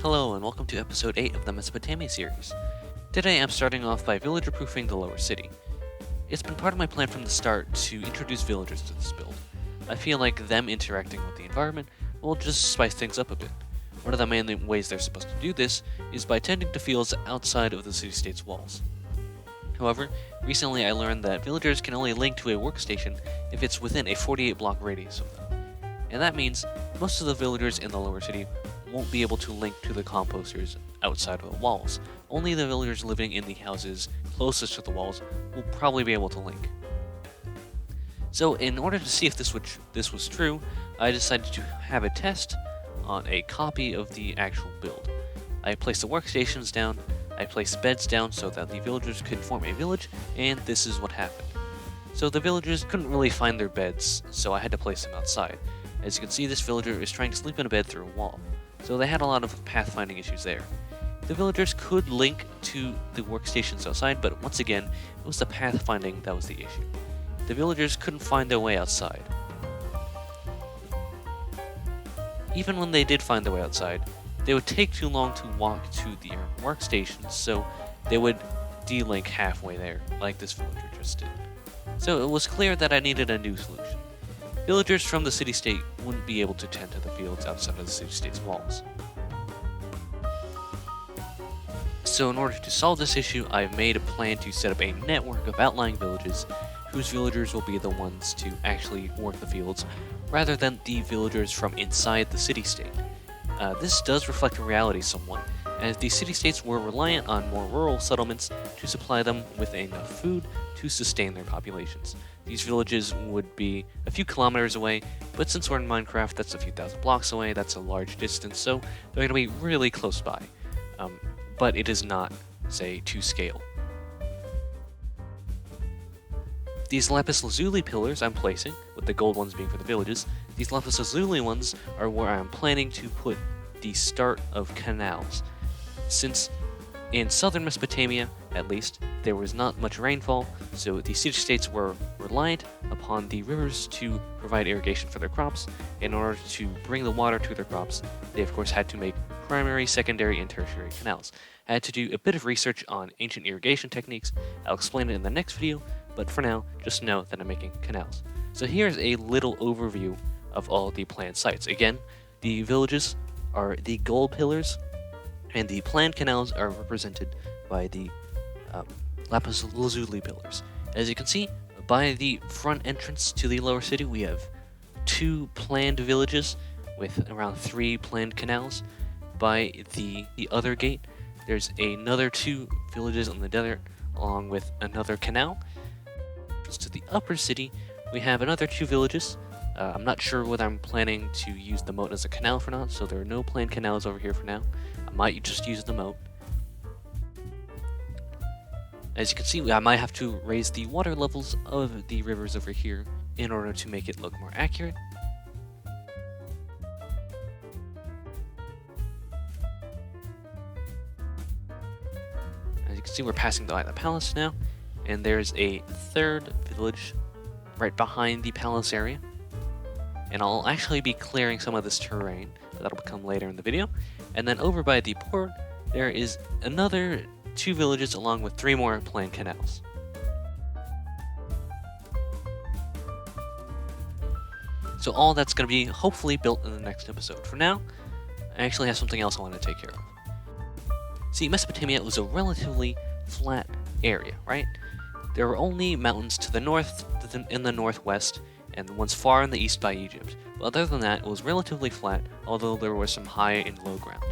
Hello and welcome to episode 8 of the Mesopotamia series. Today I'm starting off by villager-proofing the lower city. It's been part of my plan from the start to introduce villagers to this build. I feel like them interacting with the environment will just spice things up a bit. One of the main ways they're supposed to do this is by tending to fields outside of the city-state's walls. However, recently I learned that villagers can only link to a workstation if it's within a 48 block radius of them. And that means most of the villagers in the lower city won't be able to link to the composters outside of the walls. Only the villagers living in the houses closest to the walls will probably be able to link. So in order to see if this was true, I decided to have a test on a copy of the actual build. I placed the workstations down, I placed beds down so that the villagers could form a village, and this is what happened. So the villagers couldn't really find their beds, so I had to place them outside. As you can see, this villager is trying to sleep in a bed through a wall, so they had a lot of pathfinding issues there. The villagers could link to the workstations outside, but once again, it was the pathfinding that was the issue. The villagers couldn't find their way outside. Even when they did find their way outside, they would take too long to walk to the workstations, so they would de-link halfway there, like this villager just did. So it was clear that I needed a new solution. Villagers from the city-state wouldn't be able to tend to the fields outside of the city-state's walls. So in order to solve this issue, I've made a plan to set up a network of outlying villages whose villagers will be the ones to actually work the fields, rather than the villagers from inside the city-state. This does reflect reality somewhat, as the city-states were reliant on more rural settlements to supply them with enough food to sustain their populations. These villages would be a few kilometers away, but since we're in Minecraft, that's a few thousand blocks away, that's a large distance, so they're going to be really close by. But it is not, say, to scale. These lapis lazuli pillars I'm placing, with the gold ones being for the villages, these lapis lazuli ones are where I'm planning to put the start of canals. Since in southern Mesopotamia, at least, there was not much rainfall, so the city-states were reliant upon the rivers to provide irrigation for their crops. In order to bring the water to their crops, they of course had to make primary, secondary, and tertiary canals. I had to do a bit of research on ancient irrigation techniques. I'll explain it in the next video, but for now, just know that I'm making canals. So here's a little overview of all the planned sites. Again, the villages are the gold pillars, and the planned canals are represented by the lapis lazuli pillars. As you can see, by the front entrance to the lower city, we have 2 planned villages with around 3 planned canals. By the other gate, there's another 2 villages on the desert, along with another canal. Just to the upper city, we have another 2 villages. I'm not sure whether I'm planning to use the moat as a canal or not, so there are no planned canals over here for now. I might just use the moat. As you can see, I might have to raise the water levels of the rivers over here in order to make it look more accurate. As you can see, we're passing by the palace now, and there's a 3rd village right behind the palace area. And I'll actually be clearing some of this terrain, but that'll come later in the video. And then over by the port, there is another 2 villages along with 3 more planned canals. So all that's going to be hopefully built in the next episode. For now, I actually have something else I want to take care of. See, Mesopotamia was a relatively flat area, right? There were only mountains to the north, in the northwest, and the ones far in the east by Egypt. But other than that, it was relatively flat, although there was some high and low ground.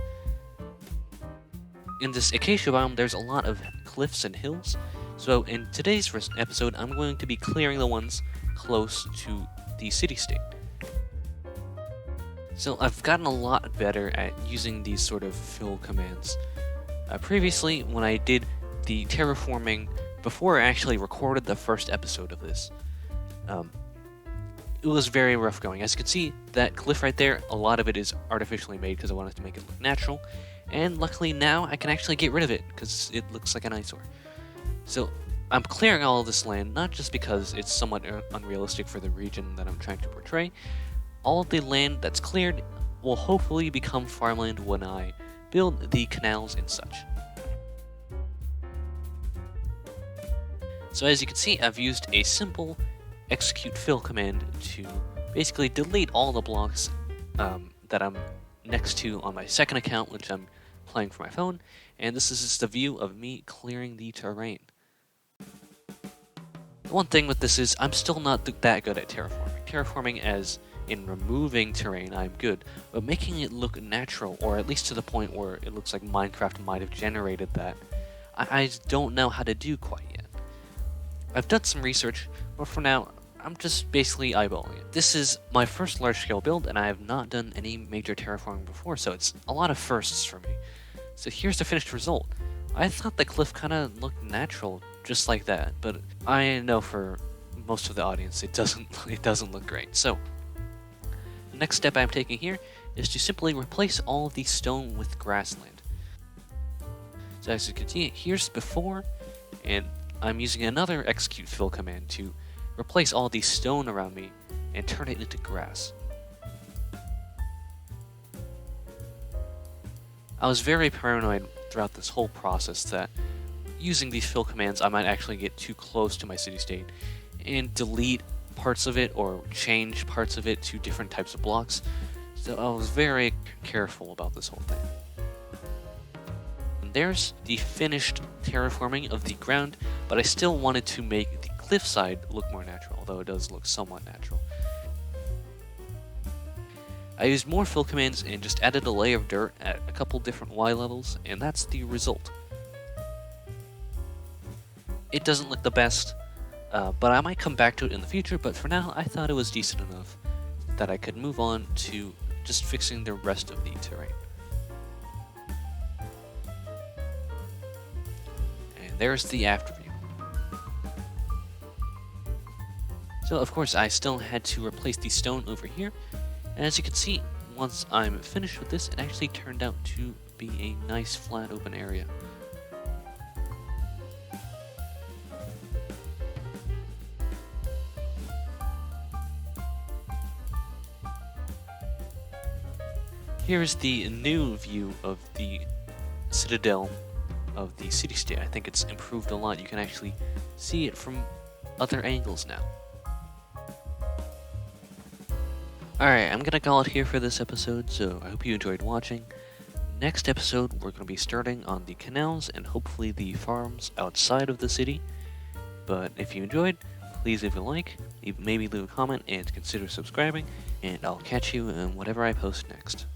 In this acacia biome, there's a lot of cliffs and hills, so in today's episode, I'm going to be clearing the ones close to the city-state. So I've gotten a lot better at using these sort of fill commands. Previously, when I did the terraforming, before I actually recorded the first episode of this, it was very rough going. As you can see, that cliff right there, a lot of it is artificially made because I wanted to make it look natural. And luckily now I can actually get rid of it because it looks like an eyesore. So I'm clearing all of this land, not just because it's somewhat unrealistic for the region that I'm trying to portray. All of the land that's cleared will hopefully become farmland when I build the canals and such. So as you can see, I've used a simple execute fill command to basically delete all the blocks that I'm next to on my second account, which I'm playing for my phone, and this is just a view of me clearing the terrain. The one thing with this is I'm still not that good at terraforming. Terraforming as in removing terrain, I'm good, but making it look natural, or at least to the point where it looks like Minecraft might have generated that, I don't know how to do quite yet. I've done some research, but for now, I'm just basically eyeballing it. This is my first large-scale build, and I have not done any major terraforming before, so it's a lot of firsts for me. So here's the finished result. I thought the cliff kind of looked natural, just like that, but I know for most of the audience it doesn't look great. So the next step I'm taking here is to simply replace all of the stone with grassland. So as you can see, here's before, and I'm using another execute fill command to replace all the stone around me and turn it into grass. I was very paranoid throughout this whole process that using these fill commands I might actually get too close to my city-state and delete parts of it or change parts of it to different types of blocks, so I was very careful about this whole thing. And there's the finished terraforming of the ground, but I still wanted to make the cliffside look more natural, although it does look somewhat natural. I used more fill commands and just added a layer of dirt at a couple different Y levels, and that's the result. It doesn't look the best, but I might come back to it in the future, but for now I thought it was decent enough that I could move on to just fixing the rest of the terrain. And there's the after view. So of course I still had to replace the stone over here, and as you can see, once I'm finished with this, it actually turned out to be a nice flat open area. Here's the new view of the citadel of the city-state. I think it's improved a lot. You can actually see it from other angles now. Alright, I'm gonna call it here for this episode, so I hope you enjoyed watching. Next episode, we're gonna be starting on the canals and hopefully the farms outside of the city. But if you enjoyed, please leave a like, maybe leave a comment, and consider subscribing, and I'll catch you in whatever I post next.